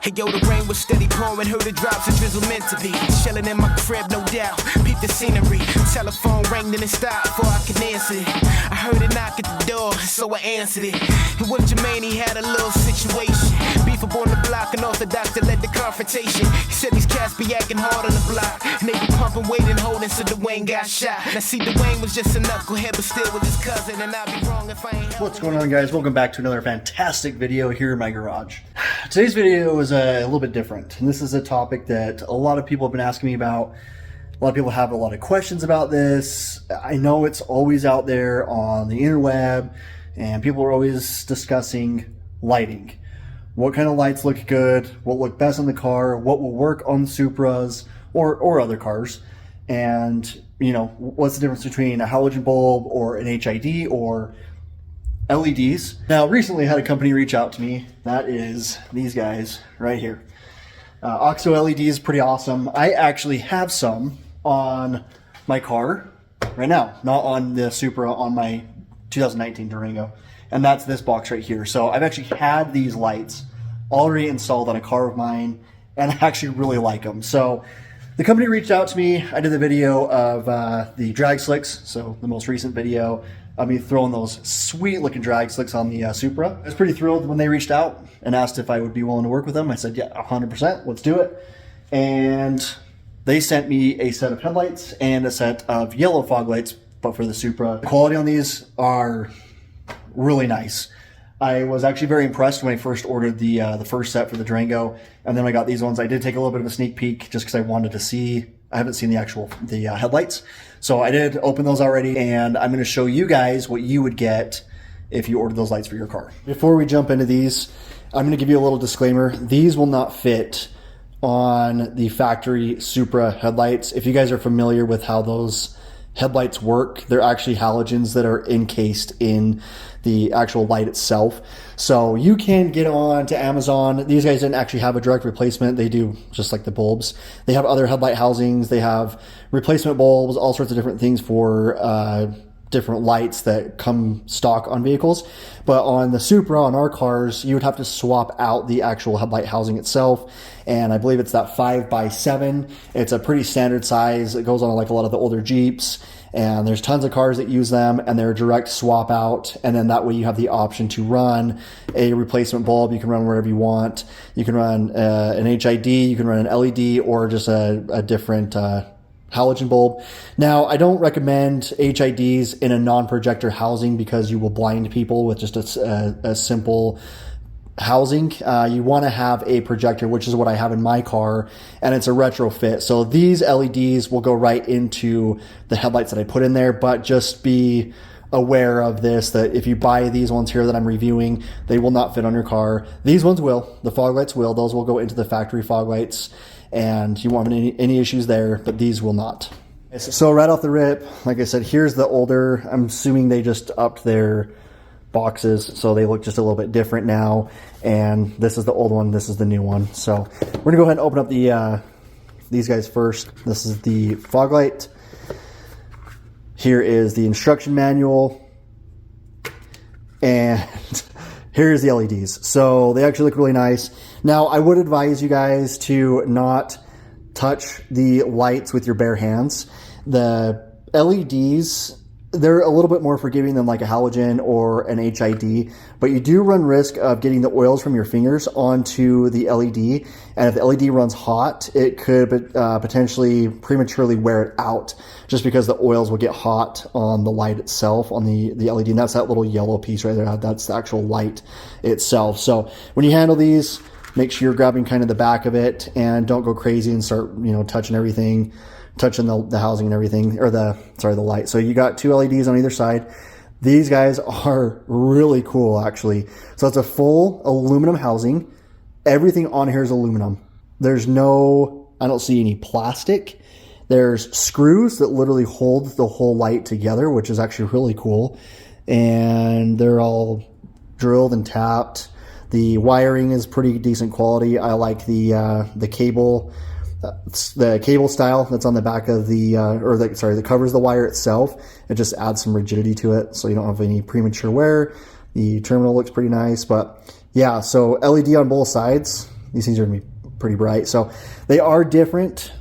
Hey yo, the rain was steady pouring, heard the drops of drizzle meant to be. Chilling in my crib, no doubt, peep the scenery. Telephone rang, then it stopped before I could answer it. I heard a knock at the door, so I answered it. And with Jermaine, he had a little situation. Beef up on the block, and Orthodox that led the confrontation. He said these cats be acting hard on the block, and they be pumping, waiting, holding, so Dwayne got shot. Now see, Dwayne was just a knucklehead, but still with his cousin, and I'd be wrong if I ain't. What's going on, guys? Welcome back to another fantastic video here in my garage. Today's video is a little bit different, and this is a topic that a lot of people have been asking me about. A lot of people have a lot of questions about this. I know it's always out there on the interweb, and people are always discussing lighting. What kind of lights look good? What look best on the car? What will work on Supras or other cars? And, you know, what's the difference between a halogen bulb or an HID or LEDs? Now, recently I had a company reach out to me. That is these guys right here. Auxito LED is pretty awesome. I actually have some on my car right now, not on the Supra, on my 2019 Durango. And that's this box right here. So I've actually had these lights already installed on a car of mine, and I actually really like them. So the company reached out to me. I did the video of the drag slicks, so the most recent video of me throwing those sweet looking drag slicks on the Supra. I was pretty thrilled when they reached out and asked if I would be willing to work with them. I said, yeah, 100%, let's do it. And they sent me a set of headlights and a set of yellow fog lights, but for the Supra. The quality on these are really nice. I was actually very impressed when I first ordered the first set for the Durango, and then I got these ones. I did take a little bit of a sneak peek just because I wanted to see. I haven't seen the headlights, so I did open those already, and I'm going to show you guys what you would get if you ordered those lights for your car. Before we jump into these, I'm going to give you a little disclaimer. These will not fit on the factory Supra headlights. If you guys are familiar with how those headlights work, they're actually halogens that are encased in the actual light itself. So you can get on to Amazon. These guys didn't actually have a direct replacement. They do just like the bulbs. They have other headlight housings. They have replacement bulbs, all sorts of different things for different lights that come stock on vehicles. But on the Supra, on our cars, you would have to swap out the actual headlight housing itself. And I believe it's that 5x7. It's a pretty standard size. It goes on like a lot of the older Jeeps. And there's tons of cars that use them, and they're direct swap out. And then that way you have the option to run a replacement bulb. You can run wherever you want. You can run an HID, you can run an LED, or just a different halogen bulb. Now, I don't recommend HIDs in a non-projector housing because you will blind people with just a simple housing. You want to have a projector, which is what I have in my car, and it's a retrofit. So these LEDs will go right into the headlights that I put in there, but just be aware of this, that if you buy these ones here that I'm reviewing, they will not fit on your car. These ones will. The fog lights will. Those will go into the factory fog lights, and you won't have any issues there, but these will not. So right off the rip, like I said, here's the older. I'm assuming they just upped their boxes, so they look just a little bit different now. And this is the old one, this is the new one. So we're gonna go ahead and open up these guys first. This is the fog light. Here is the instruction manual, and here's the LEDs. So they actually look really nice. Now, I would advise you guys to not touch the lights with your bare hands. The LEDs, they're a little bit more forgiving than like a halogen or an HID, but you do run risk of getting the oils from your fingers onto the LED. And if the LED runs hot, it could potentially prematurely wear it out just because the oils will get hot on the light itself, on the LED. And that's that little yellow piece right there. That's the actual light itself. So when you handle these, make sure you're grabbing kind of the back of it and don't go crazy and start, you know, touching everything. Touching the housing and everything, or the light. So you got two LEDs on either side. These guys are really cool, actually. So it's a full aluminum housing. Everything on here is aluminum. There's no, I don't see any plastic. There's screws that literally hold the whole light together, which is actually really cool. And they're all drilled and tapped. The wiring is pretty decent quality. I like the cable. The cable style that's on the back of that covers the wire itself. It just adds some rigidity to it, so you don't have any premature wear. The terminal looks pretty nice, but yeah, so LED on both sides. these things are gonna be pretty bright. So they are different.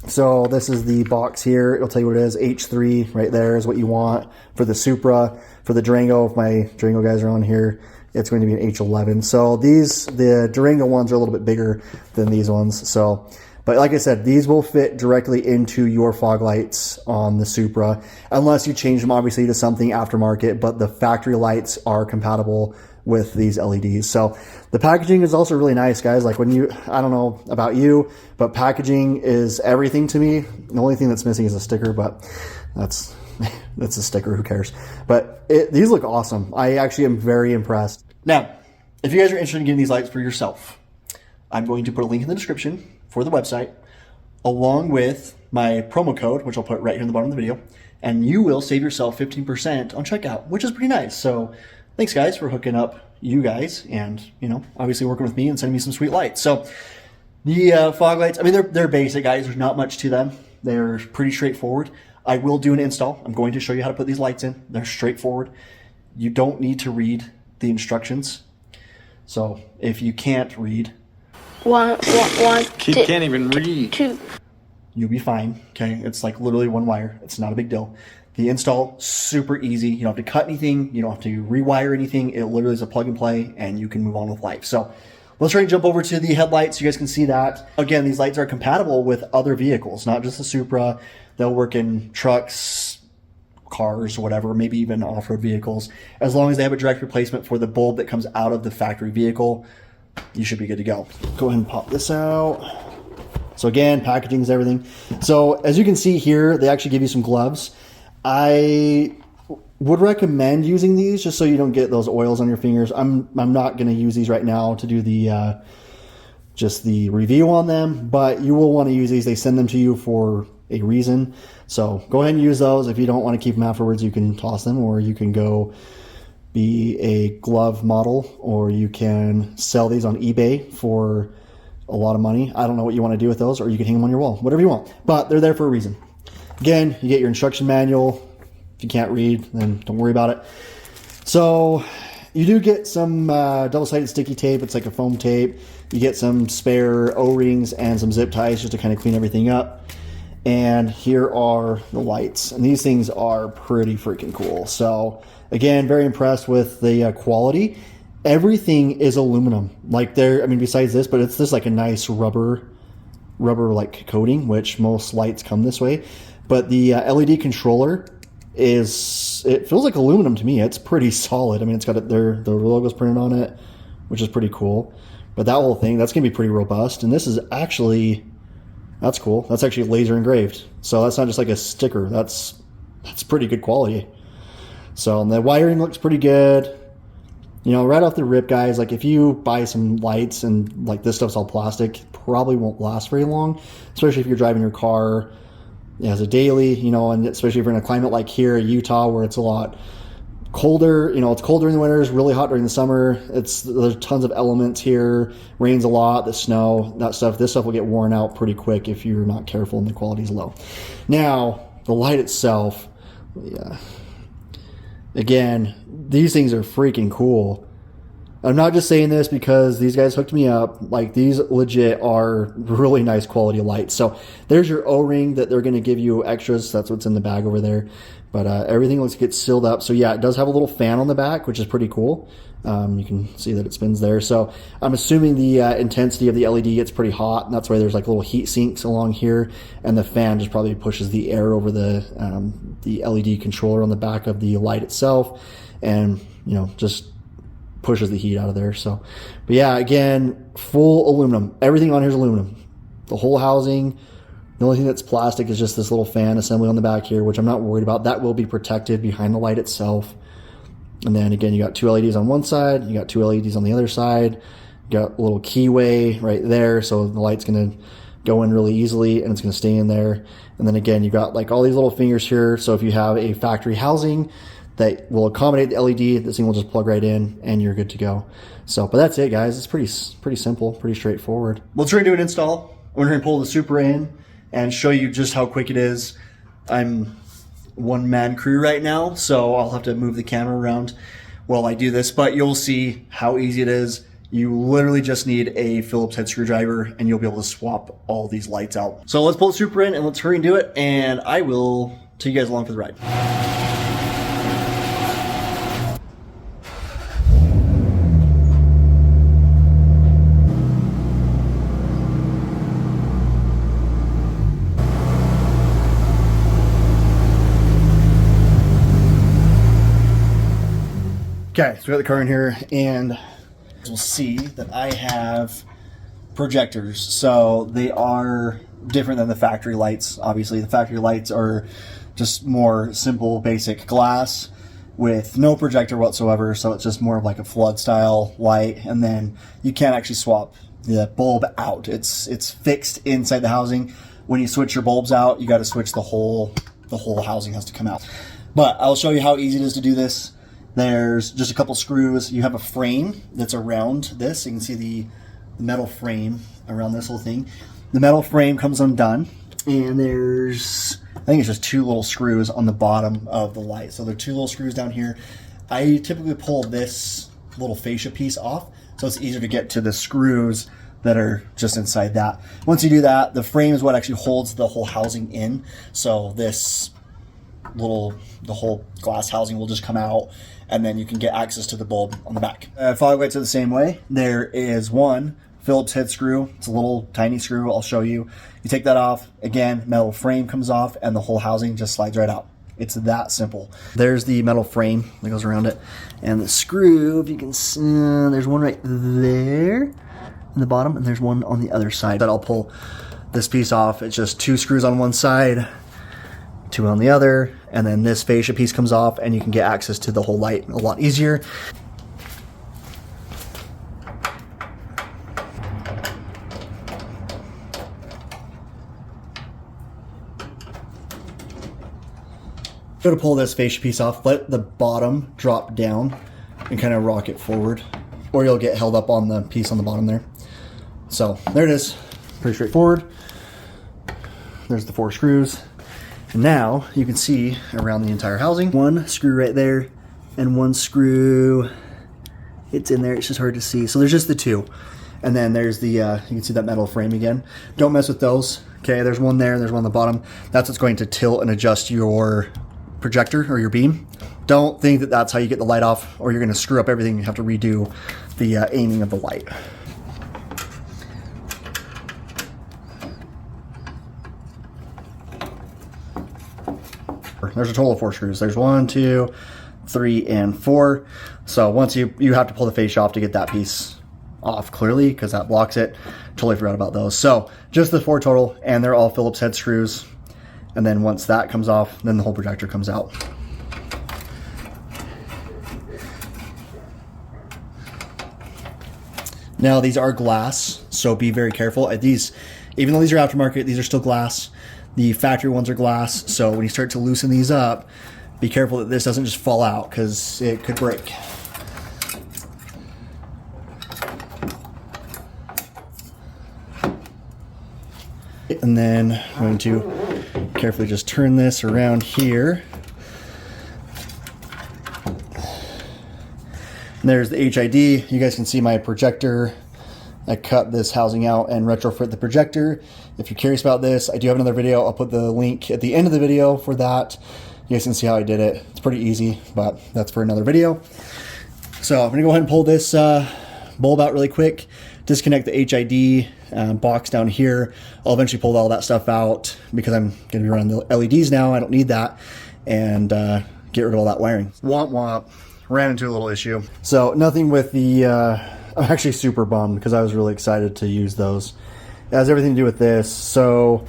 So this is the box here. It'll tell you what it is. H3 right there is what you want for the Supra. For the Durango, if my Durango guys are on here, it's going to be an H11. So the Durango ones are a little bit bigger than these ones. So, but like I said, these will fit directly into your fog lights on the Supra, unless you change them obviously to something aftermarket, but the factory lights are compatible with these LEDs. So the packaging is also really nice, guys. Like when you, I don't know about you, but packaging is everything to me. The only thing that's missing is a sticker, but that's a sticker, who cares? But these look awesome. I actually am very impressed. Now, if you guys are interested in getting these lights for yourself, I'm going to put a link in the description for the website, along with my promo code, which I'll put right here in the bottom of the video, and you will save yourself 15% on checkout, which is pretty nice. So thanks guys for hooking up you guys and, you know, obviously working with me and sending me some sweet lights. So the fog lights, I mean, they're basic, guys. There's not much to them. They're pretty straightforward. I will do an install. I'm going to show you how to put these lights in. They're straightforward. You don't need to read the instructions. So if you can't read, Kid can't even read. you'll be fine. Okay, it's like literally one wire. It's not a big deal. The install, super easy. You don't have to cut anything. You don't have to rewire anything. It literally is a plug and play, and you can move on with life. So let's try and jump over to the headlights so you guys can see that. Again, these lights are compatible with other vehicles, not just the Supra. They'll work in trucks, cars, whatever, maybe even off-road vehicles. As long as they have a direct replacement for the bulb that comes out of the factory vehicle, you should be good to go. Go ahead and pop this out. So again, packaging is everything. So as you can see here, they actually give you some gloves. I would recommend using these just so you don't get those oils on your fingers. I'm not going to use these right now to do the just the review on them, but you will want to use these. They send them to you for a reason. So go ahead and use those. If you don't want to keep them afterwards, you can toss them, or you can go be a glove model, or you can sell these on eBay for a lot of money. I don't know what you want to do with those, or you can hang them on your wall, whatever you want, but they're there for a reason. Again, you get your instruction manual. If you can't read, then don't worry about it. So you do get some double-sided sticky tape. It's like a foam tape. You get some spare O-rings and some zip ties just to kind of clean everything up. And here are the lights. And these things are pretty freaking cool. So again, very impressed with the quality. Everything is aluminum. Like there, I mean, besides this, but it's just like a nice rubber like coating, which most lights come this way. But the LED controller it feels like aluminum to me. It's pretty solid. I mean, it's got their logos printed on it, which is pretty cool. But that whole thing, that's gonna be pretty robust. And this is actually, that's cool. That's actually laser engraved. So that's not just like a sticker. That's pretty good quality. So and the wiring looks pretty good. You know, right off the rip, guys, like if you buy some lights and like this stuff's all plastic, probably won't last very long, especially if you're driving your car as a daily, you know, and especially if you're in a climate like here, Utah, where it's a lot colder. You know, it's cold during the winters, really hot during the summer. There's tons of elements here, rains a lot, the snow, this stuff will get worn out pretty quick if you're not careful and the quality's low. Now, the light itself, yeah. Again, these things are freaking cool. I'm not just saying this because these guys hooked me up. Like, these legit are really nice quality lights. So there's your O-ring that they're going to give you extras. That's what's in the bag over there. But everything looks to get sealed up. So yeah, it does have a little fan on the back, which is pretty cool. You can see that it spins there. So I'm assuming the intensity of the LED gets pretty hot, and that's why there's like little heat sinks along here. And the fan just probably pushes the air over the LED controller on the back of the light itself, and you know, just pushes the heat out of there. So, but yeah, again, full aluminum. Everything on here is aluminum. The whole housing. The only thing that's plastic is just this little fan assembly on the back here, which I'm not worried about. That will be protected behind the light itself. And then again, you got two LEDs on one side, you got two LEDs on the other side. You got a little keyway right there, so the light's gonna go in really easily and it's gonna stay in there. And then again, you got like all these little fingers here. So if you have a factory housing that will accommodate the LED, this thing will just plug right in and you're good to go. So, but that's it, guys. It's pretty simple, pretty straightforward. Let's try and do an install. I'm gonna pull the Supra in and show you just how quick it is. I'm one-man crew right now, so I'll have to move the camera around while I do this, but you'll see how easy it is. You literally just need a Phillips head screwdriver and you'll be able to swap all these lights out. So let's pull the Supra in and let's hurry and do it, and I will take you guys along for the ride. Okay, so we got the car in here, and we'll see that I have projectors. So they are different than the factory lights. Obviously, the factory lights are just more simple, basic glass with no projector whatsoever. So it's just more of like a flood style light, and then you can't actually swap the bulb out. It's fixed inside the housing. When you switch your bulbs out, you got to switch the whole housing has to come out. But I'll show you how easy it is to do this. There's just a couple screws. You have a frame that's around this. You can see the metal frame around this whole thing. The metal frame comes undone, and there's, I think it's just 2 little screws on the bottom of the light. So there are 2 little screws down here. I typically pull this little fascia piece off, so it's easier to get to the screws that are just inside that. Once you do that, the frame is what actually holds the whole housing in. So this the whole glass housing will just come out, and then you can get access to the bulb on the back. Fog lights are the same way. There is one Phillips head screw. It's a little tiny screw. I'll show you. You take that off. Again, metal frame comes off, and the whole housing just slides right out. It's that simple. There's the metal frame that goes around it, and the screw, if you can see, there's one right there in the bottom, and there's one on the other side. But I'll pull this piece off. It's just 2 screws on one side, 2 on the other, and then this fascia piece comes off, and you can get access to the whole light a lot easier. Go to pull this fascia piece off, let the bottom drop down and kind of rock it forward, or you'll get held up on the piece on the bottom there. So there it is, pretty straightforward. There's the 4 screws. And now you can see around the entire housing, 1 screw right there and 1 screw, it's in there, it's just hard to see. So there's just the 2. And then there's the, you can see that metal frame again. Don't mess with those. Okay, there's one there and there's one on the bottom. That's what's going to tilt and adjust your projector or your beam. Don't think that that's how you get the light off, or you're going to screw up everything. You have to redo the aiming of the light. There's a total of 4 screws. There's 1, 2, 3, and 4. So once you have to pull the fascia off to get that piece off clearly, because that blocks it. Totally forgot about those. So just the 4 total, and they're all Phillips head screws. And then once that comes off, then the whole projector comes out. Now these are glass, so be very careful. These, even though these are aftermarket, these are still glass. The factory ones are glass, so when you start to loosen these up, be careful that this doesn't just fall out, because it could break. And then I'm going to carefully just turn this around here. And there's the HID. You guys can see my projector. I cut this housing out and retrofit the projector. If you're curious about this, I do have another video. I'll put the link at the end of the video for that. You guys can see how I did it. It's pretty easy, but that's for another video. So I'm gonna go ahead and pull this bulb out really quick, disconnect the HID box down here. I'll eventually pull all that stuff out because I'm gonna be running the LEDs now. I don't need that, and get rid of all that wiring. Womp womp, ran into a little issue. So nothing with the, I'm actually super bummed because I was really excited to use those. It has everything to do with this. So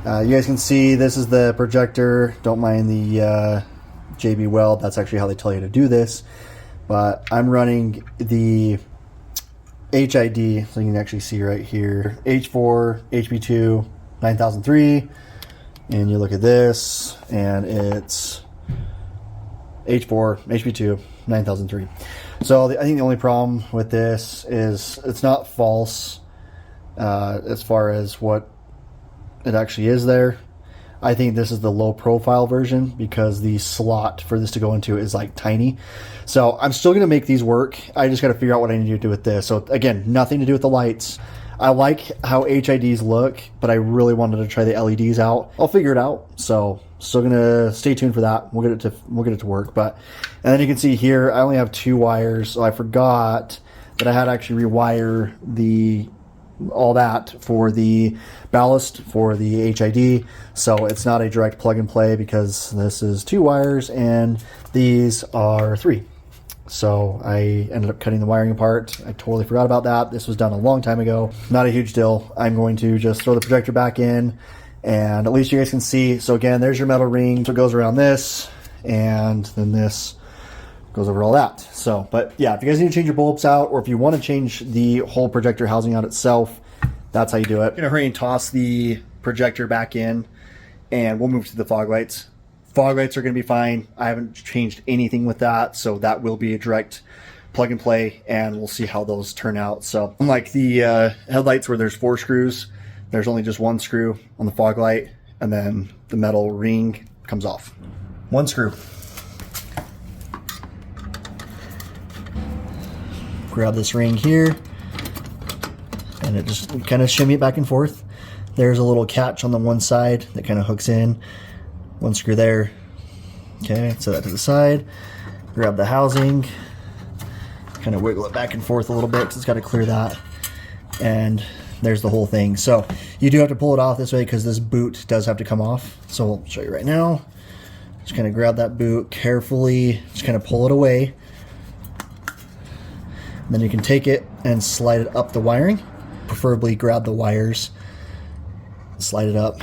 you guys can see this is the projector. Don't mind the JB Weld. That's actually how they tell you to do this. But I'm running the HID, so you can actually see right here, H4, HB2, 9003, and you look at this, and it's H4, HB2, 9003. So I think the only problem with this is it's not false as far as what it actually is there. I think this is the low profile version because the slot for this to go into is like tiny. So I'm still going to make these work. I just got to figure out what I need to do with this. So again, nothing to do with the lights. I like how HIDs look, but I really wanted to try the LEDs out. I'll figure it out. So still gonna stay tuned for that. We'll get it to work. But and then you can see here, I only have 2 wires. So I forgot that I had to actually rewire all that for the ballast for the HID. So it's not a direct plug and play because this is 2 wires and these are 3. So I ended up cutting the wiring apart. I totally forgot about that. This was done a long time ago. Not a huge deal. I'm going to just throw the projector back in and at least you guys can see. So again, there's your metal ring. So it goes around this and then this goes over all that. So, but yeah, if you guys need to change your bulbs out or if you want to change the whole projector housing out itself, that's how you do it. I'm gonna hurry and toss the projector back in and we'll move to the fog lights. Fog lights are going to be fine. I haven't changed anything with that, so that will be a direct plug and play, and we'll see how those turn out. So unlike the headlights where there's 4 screws, there's only just 1 screw on the fog light, and then the metal ring comes off. 1 screw. Grab this ring here, and it just kind of shimmy it back and forth. There's a little catch on the one side that kind of hooks in. 1 screw there. Okay, set that to the side. Grab the housing. Kind of wiggle it back and forth a little bit because it's got to clear that. And there's the whole thing. So you do have to pull it off this way because this boot does have to come off. So I'll show you right now. Just kind of grab that boot carefully. Just kind of pull it away. And then you can take it and slide it up the wiring. Preferably grab the wires. Slide it up.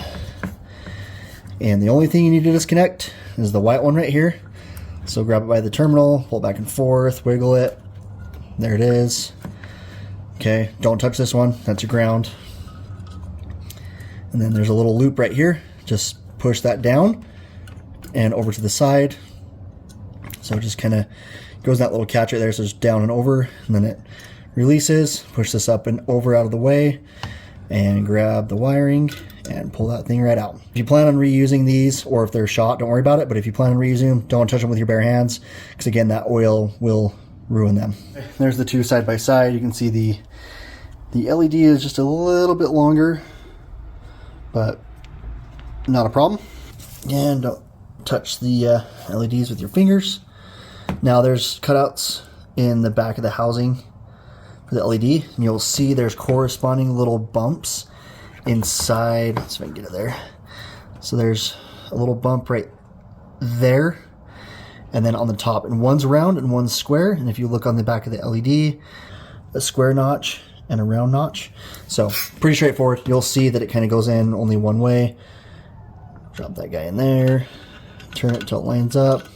And the only thing you need to disconnect is the white one right here. So grab it by the terminal, pull it back and forth, wiggle it. There it is. Okay, don't touch this one, that's your ground. And then there's a little loop right here. Just push that down and over to the side. So it just kind of goes in that little catch right there. So it's down and over, and then it releases. Push this up and over out of the way and grab the wiring and pull that thing right out. If you plan on reusing these, or if they're shot, don't worry about it. But if you plan on reusing them, don't touch them with your bare hands, because again, that oil will ruin them. There's the 2 side by side. You can see the LED is just a little bit longer, but not a problem. And don't touch the LEDs with your fingers. Now there's cutouts in the back of the housing for the LED, and you'll see there's corresponding little bumps inside. Let's see if I can get it there. So there's a little bump right there, and then on the top, and one's round and one's square. And if you look on the back of the LED, a square notch and a round notch. So pretty straightforward. You'll see that it kind of goes in only one way. Drop that guy in there, turn it until it lines up.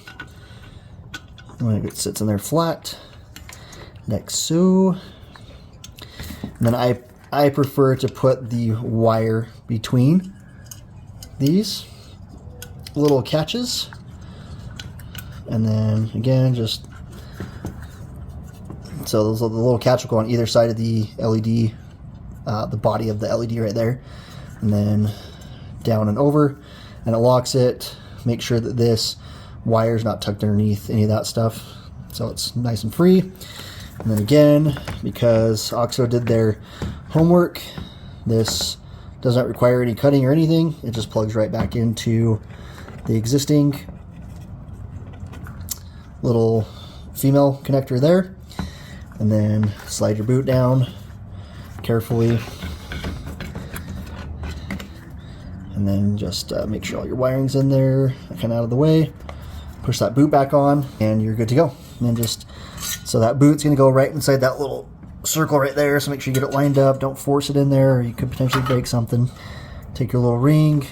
When it sits in there flat, like so. And then I prefer to put the wire between these little catches, and then again, just so those the little catch will go on either side of the LED, the body of the LED right there, and then down and over, and it locks it. Make sure that this wire is not tucked underneath any of that stuff, so it's nice and free. And then again, because Auxito did their homework, this does not require any cutting or anything. It just plugs right back into the existing little female connector there. And then slide your boot down carefully. And then just make sure all your wiring's in there, kind of out of the way. Push that boot back on, and you're good to go. And then just, so that boot's gonna go right inside that little circle right there, so make sure you get it lined up. Don't force it in there, or you could potentially break something. Take your little ring.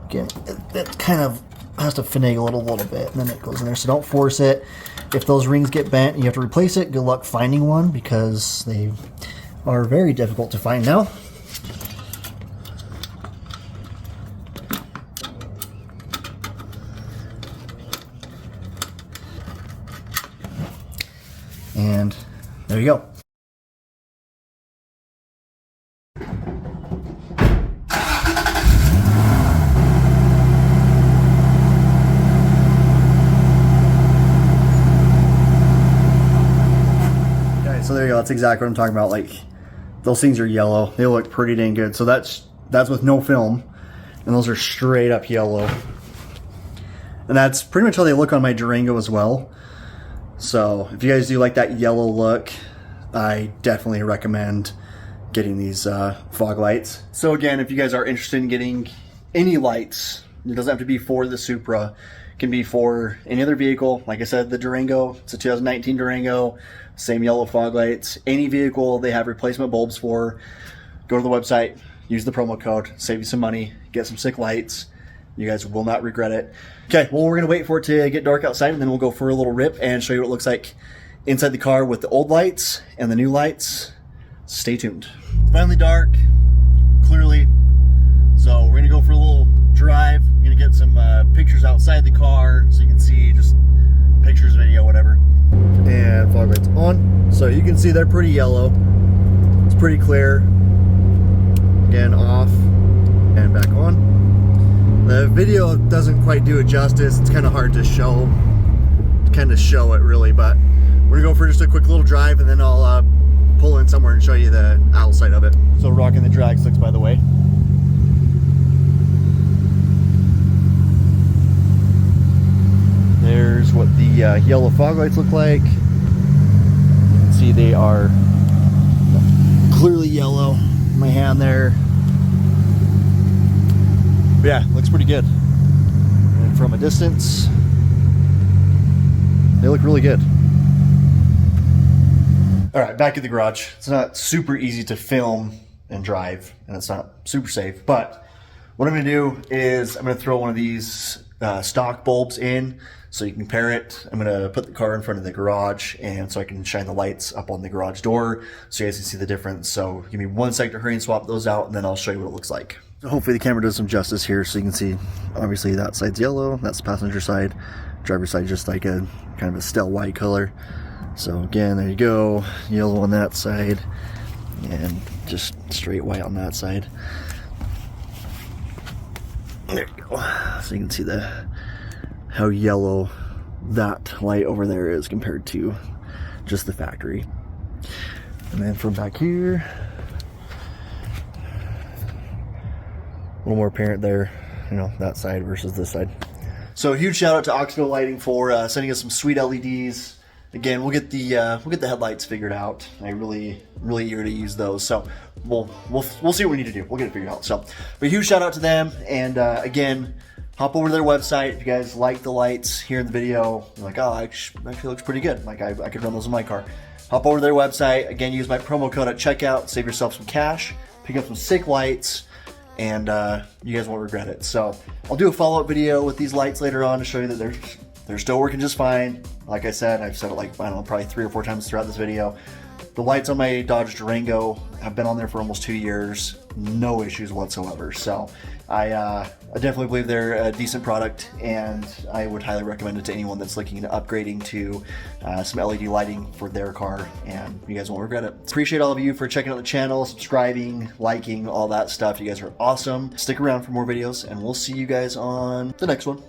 Again, it kind of has to finagle it a little bit, and then it goes in there, so don't force it. If those rings get bent and you have to replace it, good luck finding one, because they are very difficult to find now. And there you go. that's exactly what I'm talking about. Like, those things are yellow. They look pretty dang good. So that's with no film, and those are straight up yellow. And that's pretty much how they look on my Durango as well. So if you guys do like that yellow look, I definitely recommend getting these fog lights. So again, if you guys are interested in getting any lights, it doesn't have to be for the Supra. It can be for any other vehicle. Like I said, the Durango, it's a 2019 Durango, same yellow fog lights. Any vehicle they have replacement bulbs for, go to the website, use the promo code, save you some money, get some sick lights. You guys will not regret it. Okay, well, we're gonna wait for it to get dark outside, and then we'll go for a little rip and show you what it looks like inside the car with the old lights and the new lights. Stay tuned. It's finally dark, clearly. So we're gonna go for a little drive. We're gonna get some pictures outside the car so you can see just pictures, video, whatever. And fog lights on. So you can see they're pretty yellow. It's pretty clear. Again, off and back on. The video doesn't quite do it justice. It's kind of hard to show it really, but we're gonna go for just a quick little drive, and then I'll pull in somewhere and show you the outside of it. So rocking the drag sticks, by the way. There's what the yellow fog lights look like. You can see they are clearly yellow. My hand there. But yeah, looks pretty good. And from a distance, they look really good. All right, back at the garage. It's not super easy to film and drive, and it's not super safe, but what I'm gonna do is I'm gonna throw one of these stock bulbs in so you can compare it. I'm gonna put the car in front of the garage, and so I can shine the lights up on the garage door so you guys can see the difference. So give me 1 sec to hurry and swap those out, and then I'll show you what it looks like. So hopefully the camera does some justice here so you can see, obviously that side's yellow, that's the passenger side. Driver's side just like a kind of a stale white color. So again, there you go, yellow on that side and just straight white on that side. There you go. So you can see how yellow that light over there is compared to just the factory. And then from back here, a little more apparent there, you know, that side versus this side. So a huge shout out to Auxito Lighting for sending us some sweet LEDs. Again, we'll get the headlights figured out. I'm really eager to use those. So we'll see what we need to do. We'll get it figured out. So, but a huge shout out to them. And again, hop over to their website if you guys like the lights here in the video. You're like, oh, actually looks pretty good. Like I could run those in my car. Hop over to their website. Again, use my promo code at checkout. Save yourself some cash. Pick up some sick lights. And you guys won't regret it. So I'll do a follow-up video with these lights later on to show you that they're still working just fine. Like I said, I've said it like, I don't know, probably 3 or 4 times throughout this video. The lights on my Dodge Durango have been on there for almost 2 years. No issues whatsoever. So I definitely believe they're a decent product, and I would highly recommend it to anyone that's looking into upgrading to some LED lighting for their car, and you guys won't regret it. Appreciate all of you for checking out the channel, subscribing, liking, all that stuff. You guys are awesome. Stick around for more videos, and we'll see you guys on the next one.